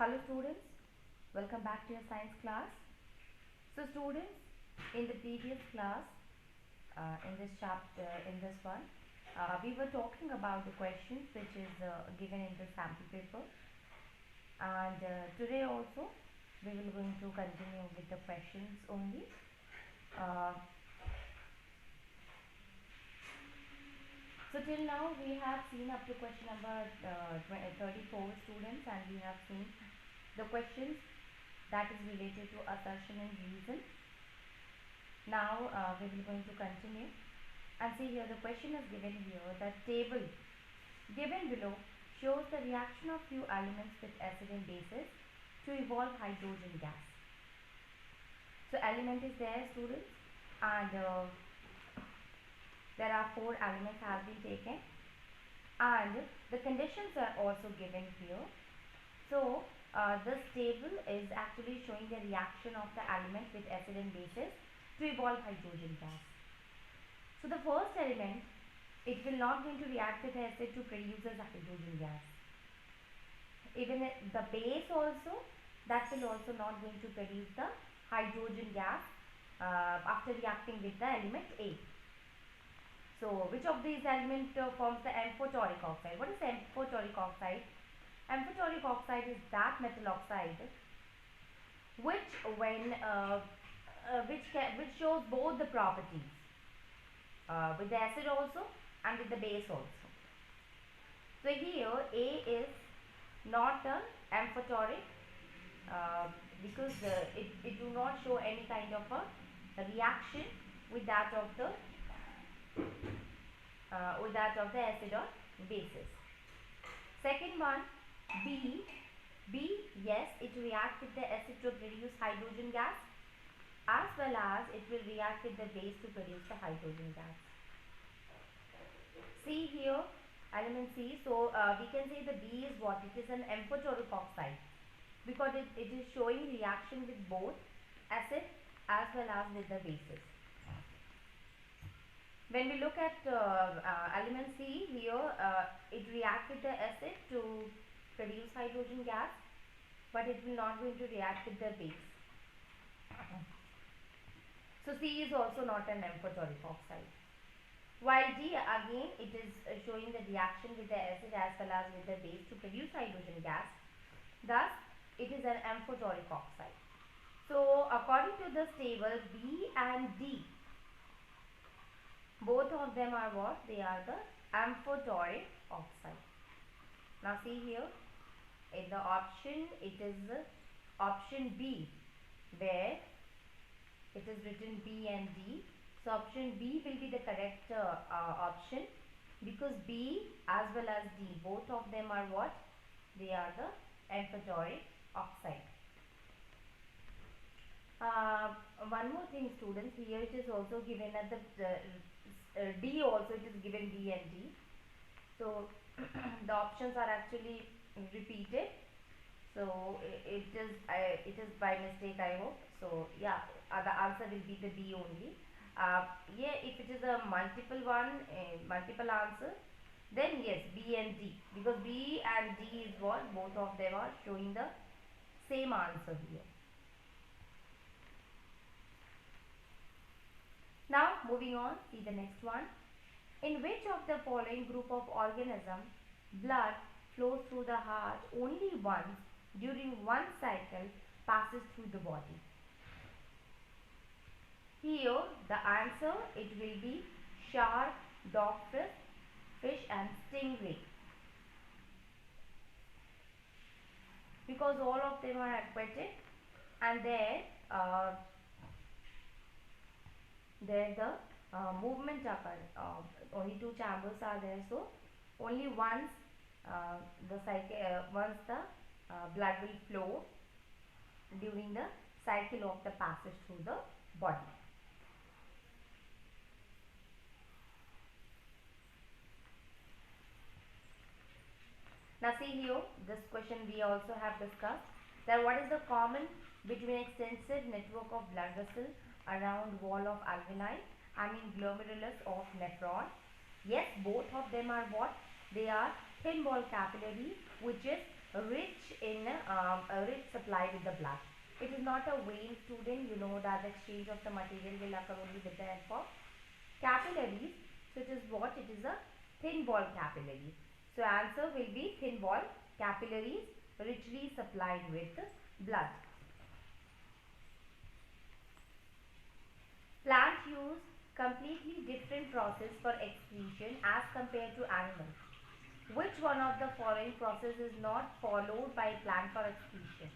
Hello students, welcome back to your science class. So students, in the previous class, in this chapter, in this one, we were talking about the questions which is given in the sample paper, and today also we will going to continue with the questions only. Uh, so till now we have seen up to question number 34 students, and we have seen the questions that is related to assertion and reason. Now we will going to continue and see here the question is given here. The table given below shows the reaction of few elements with acid and bases to evolve hydrogen gas. So element is there students, and there are 4 elements have been taken, and the conditions are also given here. So this table is actually showing the reaction of the element with acid and bases to evolve hydrogen gas. So the first element, it will not going to react with acid to produce a hydrogen gas. Even the base also, that will also not going to produce the hydrogen gas after reacting with the element A. So which of these elements forms the amphoteric oxide? What is amphoteric oxide? Amphoteric oxide is that metal oxide which when which shows both the properties with the acid also and with the base also. So here A is not an amphoteric because it do not show any kind of a reaction with that of the acid or bases. Second one, B, yes, it reacts with the acid to produce hydrogen gas, as well as it will react with the base to produce the hydrogen gas. See here, element C. So we can say the B is what? It is an amphoteric oxide because it is showing reaction with both acid as well as with the bases. When we look at element C here, it reacts with the acid to produce hydrogen gas, but it will not going to react with the base. So C is also not an amphoteric oxide. While D, again, it is showing the reaction with the acid as well as with the base to produce hydrogen gas. Thus, it is an amphoteric oxide. So, according to this table, B and D, both of them are what? They are the amphoteric oxide. Now, see here, in the option, it is option B, where it is written B and D. So option B will be the correct option, because B as well as D, both of them are what? They are the amphoteric oxide. One more thing students, here it is also given at the D also, it is given B and D. So the options are actually repeated. So it is by mistake, I hope. So yeah, the answer will be the B only. Yeah, if it is a multiple one, multiple answer, then yes, B and D, because B and D is what? Both of them are showing the same answer here. Now moving on, see the next one. In which of the following group of organisms blood flows through the heart only once during one cycle passes through the body? Here the answer, it will be shark, dogfish, fish and stingray, because all of them are aquatic, and there the movement occur. Only 2 chambers are there, so only once once the blood will flow during the cycle of the passage through the body. Now see here, this question we also have discussed that what is the common between extensive network of blood vessels around wall of alveoli, I mean glomerulus of nephron? Yes, both of them are what? They are thin wall capillary, which is rich in a rich supply with the blood. It is not a vein, student. You know that the exchange of the material will occur only with the help of capillaries. So it is what? It is a thin wall capillary. So answer will be thin wall capillaries richly supplied with blood. Plant use completely different process for excretion as compared to animals. Which one of the following process is not followed by plant for excretion?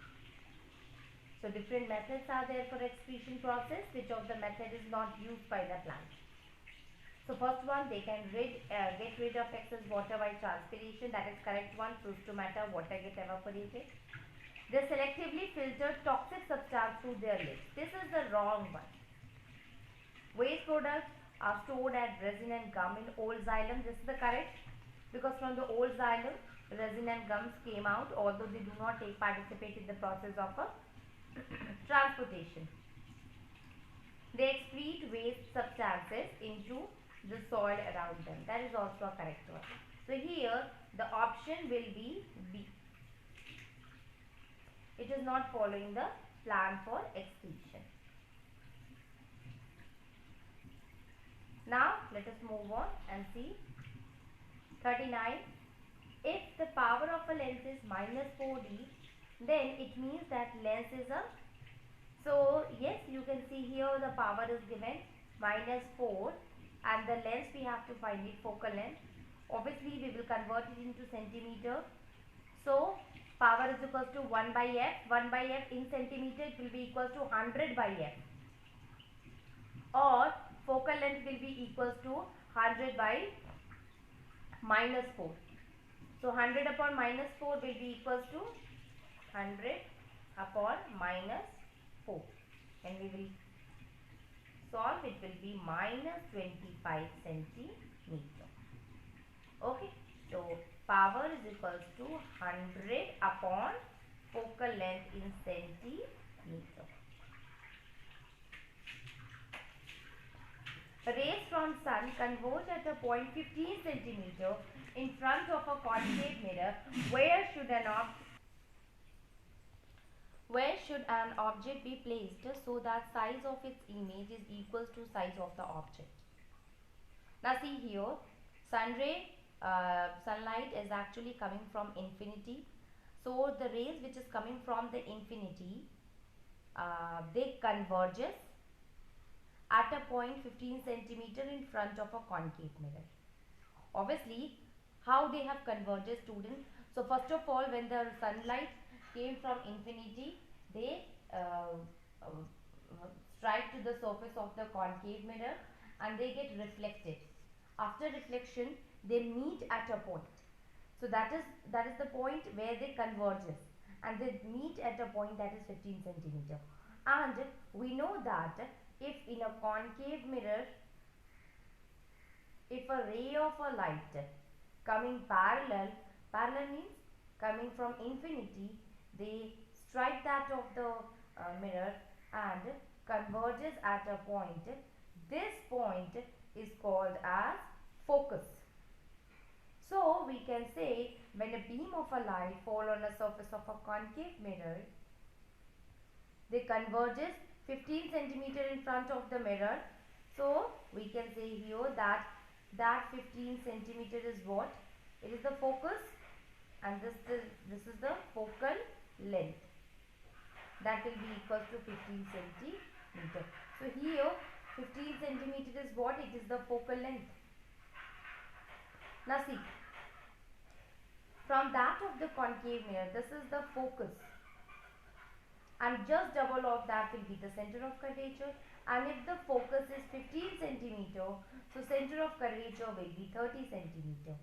So different methods are there for excretion process. Which of the method is not used by the plant? So first one, they can get rid of excess water by transpiration. That is correct one. Proves to matter. Water get evaporated. They selectively filter toxic substance through their lips. This is the wrong one. Waste products are stored as resin and gum in old xylem. This is the correct, because from the old xylem, resin and gums came out, although they do not participate in the process of a transportation. They excrete waste substances into the soil around them. That is also a correct one. So here the option will be B. It is not following the plan for excretion. Now let us move on and see 39. If the power of a lens is minus 4D, then it means that lens is a, so yes, you can see here the power is given minus 4 and the length we have to find it, focal length. Obviously we will convert it into centimeter. So power is equals to 1 by f. 1 by f in centimeter, it will be equals to 100 by f, or focal length will be equals to 100 by minus 4. So 100 upon minus 4 will be equals to 100 upon minus 4. And we will solve, it will be minus 25 centimeter. Okay. So power is equals to 100 upon focal length in centimeter. Rays from sun converge at a point 15 centimeter in front of a concave mirror. Where should an object be placed so that size of its image is equal to size of the object? Now see here, sunlight is actually coming from infinity. So the rays which is coming from the infinity, they converges at a point 15 centimeter in front of a concave mirror. Obviously, how they have converged, students? So first of all, when the sunlight came from infinity, they strike to the surface of the concave mirror and they get reflected. After reflection, they meet at a point. So that is the point where they converges, and they meet at a point that is 15 centimeter. And we know that if in a concave mirror, if a ray of a light coming parallel means coming from infinity, they strike that of the mirror and converges at a point. This point is called as focus. So we can say when a beam of a light fall on a surface of a concave mirror, they converges 15 centimeter in front of the mirror. So we can say here that 15 centimeter is what? It is the focus, and this is the focal length. That will be equal to 15 centimeter. So here 15 centimeter is what? It is the focal length. Now see, from that of the concave mirror, this is the focus, and just double of that will be the center of curvature. And if the focus is 15 centimeter, so center of curvature will be 30 centimeter.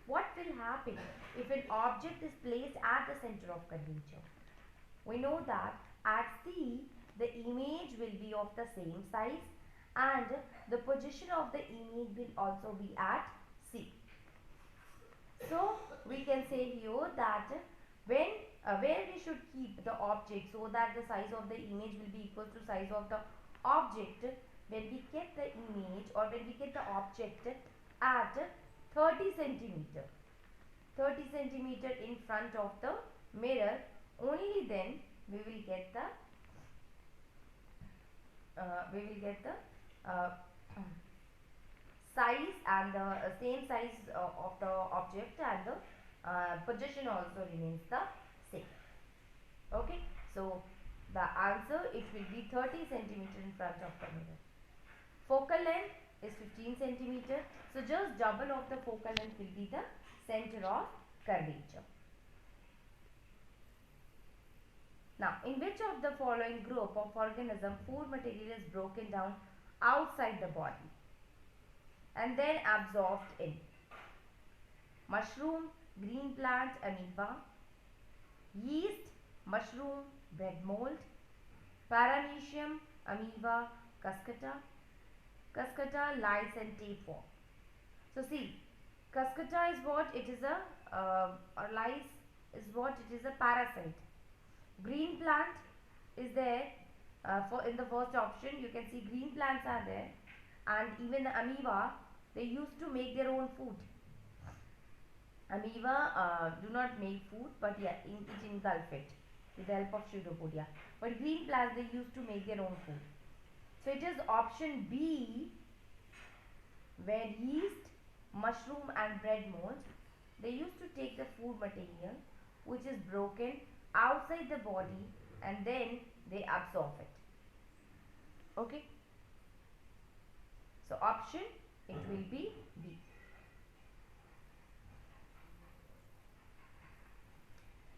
What will happen if an object is placed at the center of curvature? We know that at C, the image will be of the same size and the position of the image will also be at C. So we can say here that when where we should keep the object so that the size of the image will be equal to size of the object, when we get the image or when we get the object at 30 centimeter in front of the mirror, only then we will get the uh, size and the same size of the object, and the position also remains the same. Okay, so the answer, it will be 30 centimeter in front of the mirror. Focal length is 15 centimeter. So just double of the focal length will be the center of curvature. Now, in which of the following group of organism food material is broken down outside the body and then absorbed in? Mushroom, green plant, amoeba, yeast, mushroom, bread mold, paramecium, amoeba, cuscuta. Cuscuta lies in tapeworm. So see, cuscuta is what? It is a lice is what? It is a parasite. Green plant is there, for in the first option you can see green plants are there, and even the amoeba, they used to make their own food. Amoeba do not make food, but yeah, it engulf it with the help of pseudopodia. But green plants, they used to make their own food. So it is option B, where yeast, mushroom and bread mold, they used to take the food material which is broken outside the body and then they absorb it. Okay. So option, it will be B.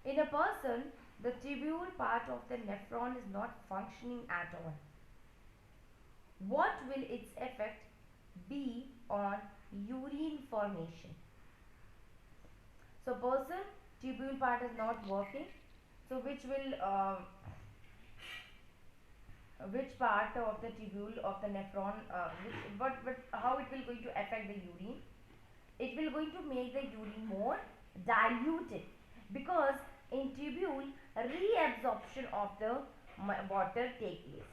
In a person, the tubule part of the nephron is not functioning at all. What will its effect be on urine formation? So person, tubule part is not working. So which part of the tubule of the nephron, but how it will going to affect the urine? It will going to make the urine more diluted, because in tubule reabsorption of the water take place.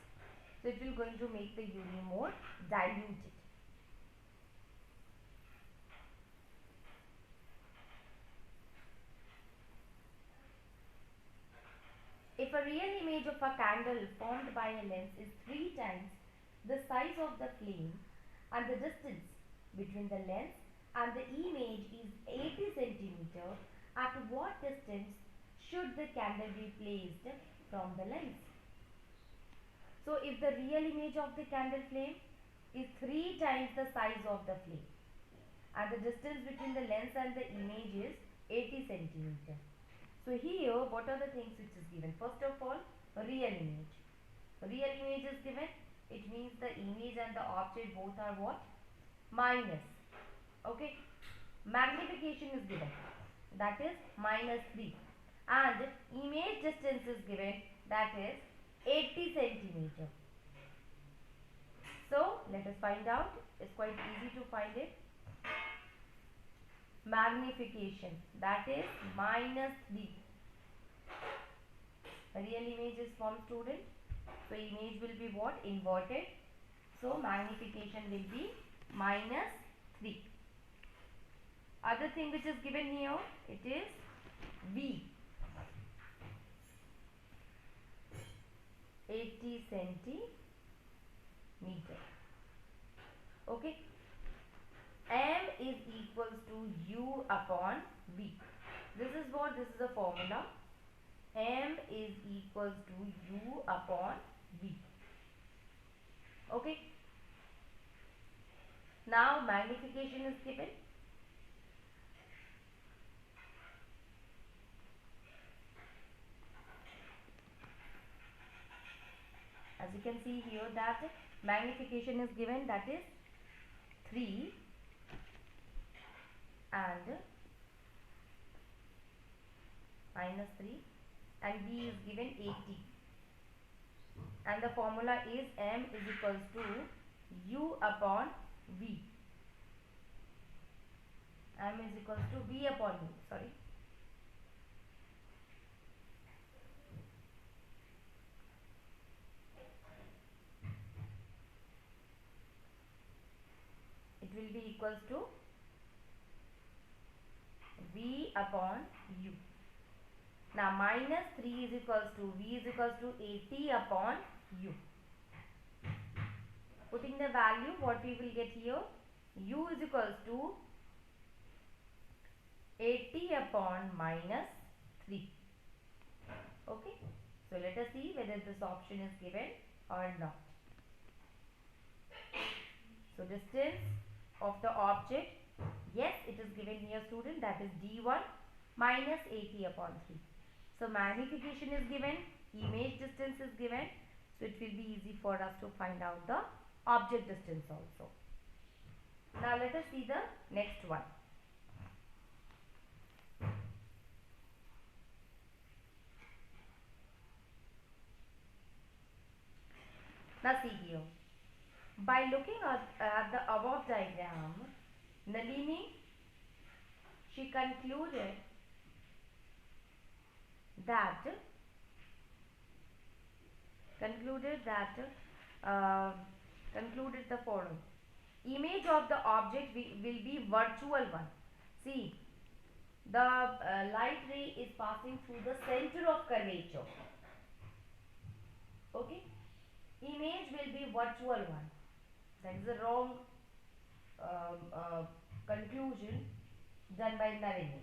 So it will going to make the urine more diluted. If a real image of a candle formed by a lens is 3 times the size of the flame and the distance between the lens and the image is 80 centimeter, at what distance should the candle be placed from the lens? So if the real image of the candle flame is 3 times the size of the flame and the distance between the lens and the image is 80 centimeter. So here, what are the things which is given? First of all, real image. Real image is given. It means the image and the object both are what? Minus. Okay. Magnification is given. That is -3. And image distance is given. That is 80 centimeter. So, let us find out. It's quite easy to find it. Magnification, that is -3. Real image is formed, student. So image will be what? Inverted. So magnification will be -3. Other thing which is given here, it is V, 80 centimeter. Okay. M is equals to U upon V. This is what? This is a formula. M is equals to U upon V. Okay. Now magnification is given. As you can see here, that magnification is given, that is 3 and -3, and V is given 80, and the formula is M is equals to U upon V. M is equals to V upon U, sorry. It will be equals to V upon U. Now minus 3 is equals to V is equals to 80 upon U. Putting the value, what we will get here? U is equals to 80 upon minus 3. Okay. So let us see whether this option is given or not. So distance of the object, yes, it is given here, student, that is D1 minus 80 upon 3. So magnification is given, image distance is given, so it will be easy for us to find out the object distance also. Now let us see the next one. Now see here. By looking at the above diagram, Nalini, she concluded that uh, concluded the following. Image of the object will be virtual one. See, the light ray is passing through the center of curvature. Okay, image will be virtual one. That is a wrong conclusion done by Nalini.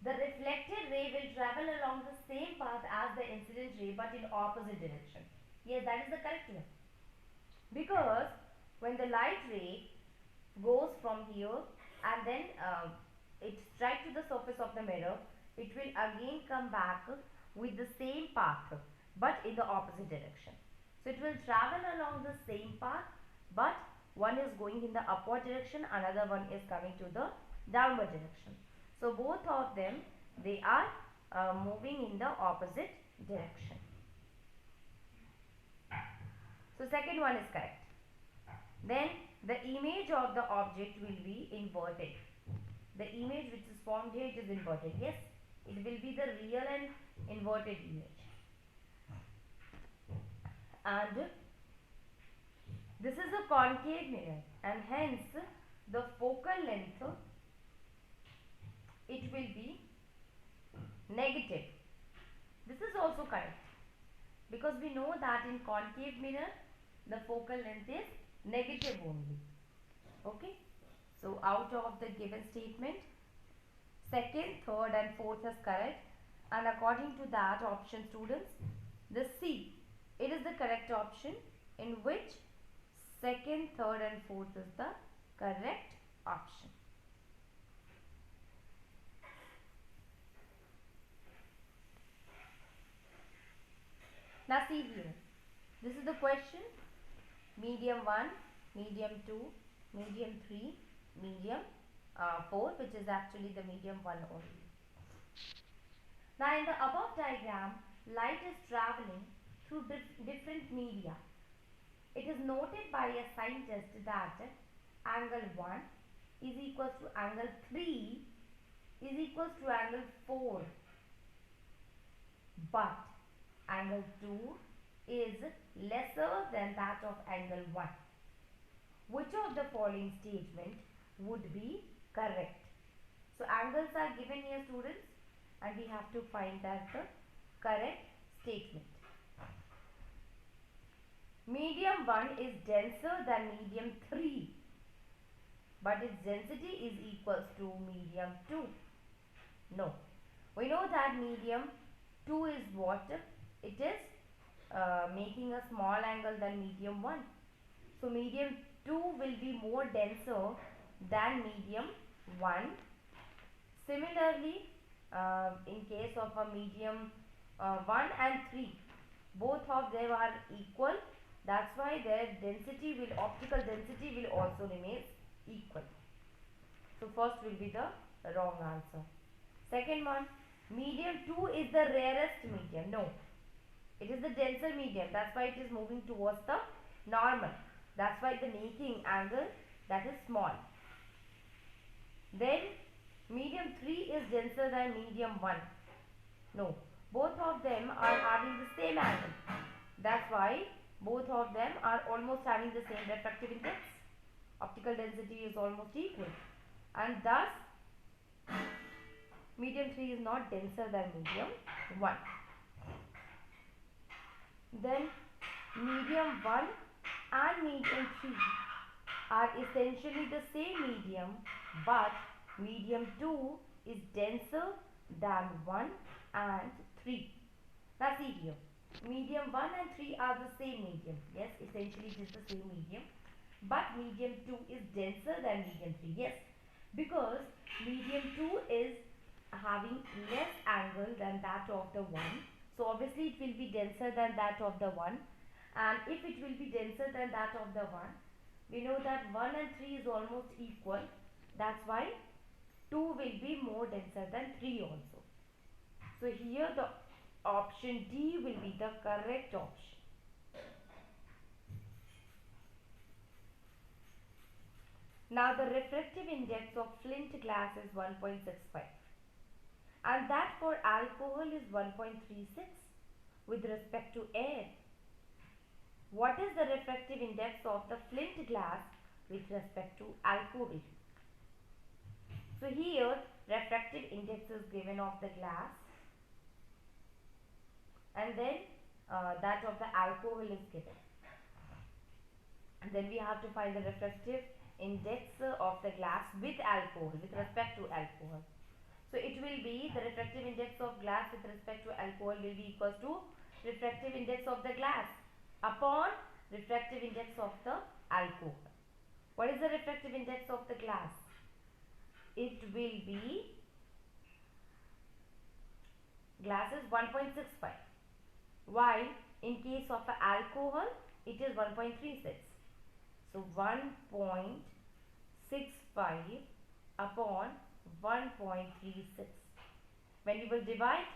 The reflected ray will travel along the same path as the incident ray but in opposite direction. Yes, that is the correct one. Because when the light ray goes from here and then it strikes to the surface of the mirror, it will again come back with the same path but in the opposite direction. So it will travel along the same path, but one is going in the upward direction, another one is coming to the downward direction. So both of them, they are moving in the opposite direction. So second one is correct. Then the image of the object will be inverted. The image which is formed here, it is inverted. Yes, it will be the real and inverted image. And this is a concave mirror, and hence the focal length, it will be negative. This is also correct, because we know that in concave mirror the focal length is negative only. Okay, so out of the given statement, second, third and fourth is correct, and according to that option, students, the C, it is the correct option, in which second, third and fourth is the correct option. Now see here, this is the question: medium 1, medium 2, medium 3, medium 4, which is actually the medium 1 only. Now in the above diagram, light is traveling through different media. It is noted by a scientist that angle 1 is equals to angle 3 is equals to angle 4, but angle 2 is lesser than that of angle 1. Which of the following statement would be correct? So angles are given here, students, and we have to find that the correct statement. Medium 1 is denser than medium 3, but its density is equals to medium 2. No. We know that medium 2 is what? It is making a small angle than medium 1. So medium 2 will be more denser than medium 1. Similarly, in case of a medium 1 and 3, both of them are equal. That's why their density will, optical density will also remain equal. So first will be the wrong answer. Second one, medium 2 is the rarest medium. No, it is the denser medium. That's why it is moving towards the normal. That's why the making angle, that is small. Then medium 3 is denser than medium 1. No, both of them are having the same angle. That's why both of them are almost having the same refractive index. Optical density is almost equal, and thus medium 3 is not denser than medium 1. Then medium 1 and medium 3 are essentially the same medium, but medium 2 is denser than 1 and 3. Now see here, medium 1 and 3 are the same medium. Yes, essentially it is the same medium, but medium 2 is denser than medium 3. Yes, because medium 2 is having less angle than that of the 1. So obviously it will be denser than that of the 1. And if it will be denser than that of the 1, we know that 1 and 3 is almost equal. That's why 2 will be more denser than 3 also. So here the option D will be the correct option. Now the refractive index of flint glass is 1.65 and that for alcohol is 1.36 with respect to air. What is the refractive index of the flint glass with respect to alcohol? So here refractive index is given of the glass and then that of the alcohol is given. And then we have to find the refractive index of the glass with alcohol, with respect to alcohol. So it will be the refractive index of glass with respect to alcohol will be equals to refractive index of the glass upon refractive index of the alcohol. What is the refractive index of the glass? It will be, glass is 1.65, while in case of alcohol it is 1.36. So 1.65 upon 1.36. When you will divide,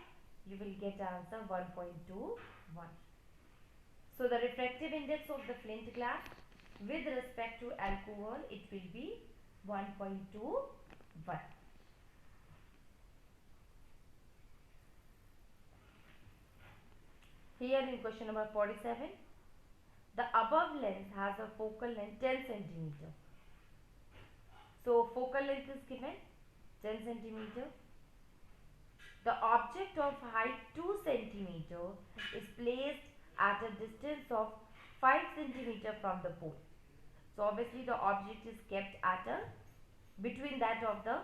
you will get answer 1.21. So the refractive index of the flint glass with respect to alcohol, it will be 1.21. Here in question number 47, the above lens has a focal length 10 centimeter. So focal length is given 10 centimeter. The object of height 2 centimeter is placed at a distance of 5 centimeter from the pole. So obviously the object is kept at a between that of the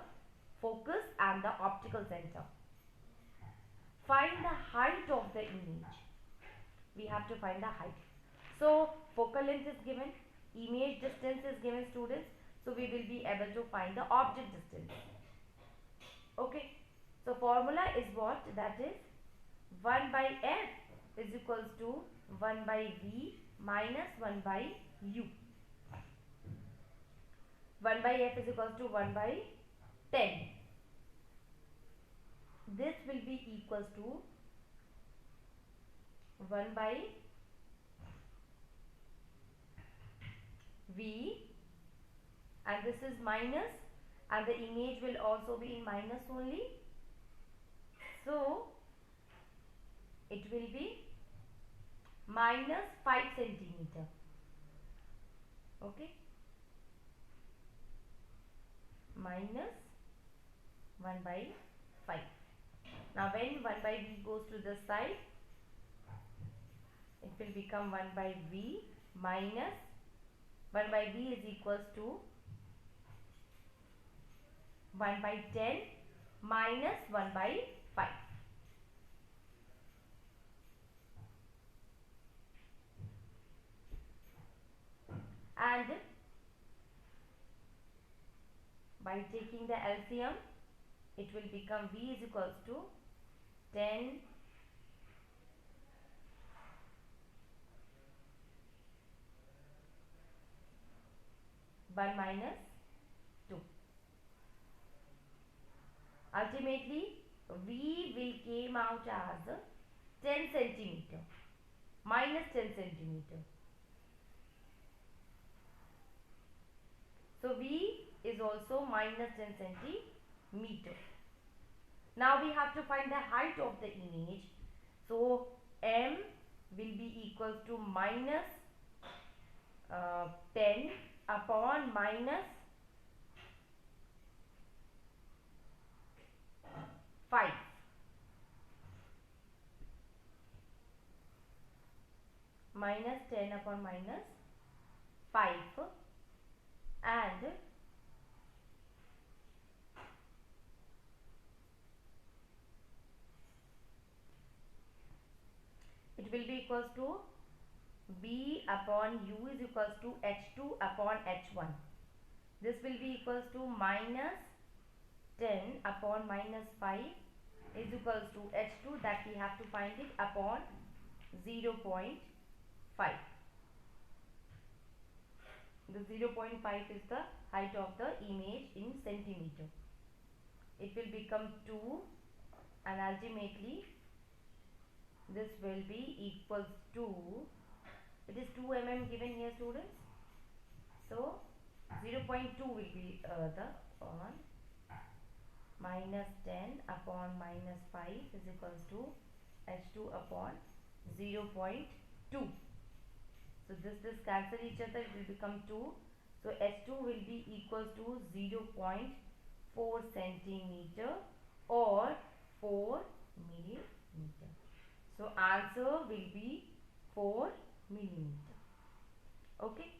focus and the optical center. Find the height of the image. We have to find the height. So focal length is given, image distance is given, students. So we will be able to find the object distance. Okay. So formula is what? That is 1 by f is equals to 1 by v minus 1 by u. 1 by f is equals to 1 by 10. This will be equals to 1 by v, and this is minus, and the image will also be in minus only. So it will be minus 5 centimeter. Okay, minus 1 by 5. Now when 1 by v goes to the side, it will become 1 by v minus 1 by v is equals to 1 by 10 minus 1 by 5. And by taking the LCM, it will become v is equals to 10 1 minus 2. Ultimately, v will came out as 10 centimeter, minus 10 centimeter. So v is also minus 10 centimeter. Now we have to find the height of the image. So m will be equals to minus 10 upon minus minus 10 upon minus 5, and it will be equals to B upon U is equals to H2 upon H1. This will be equals to minus 10 upon minus 5 is equals to H2, that we have to find it, upon 0.5. The 0.5 is the height of the image in centimeter. It will become 2, and ultimately this will be equals to, it is 2 mm given here, students. So 0.2 will be the on minus 10 upon minus 5 is equals to H2 upon 0.2. So this cancel each other, it will become 2. So H2 will be equals to 0.4 centimeter or 4 millimeter. So answer will be 4 millimeter. Okay.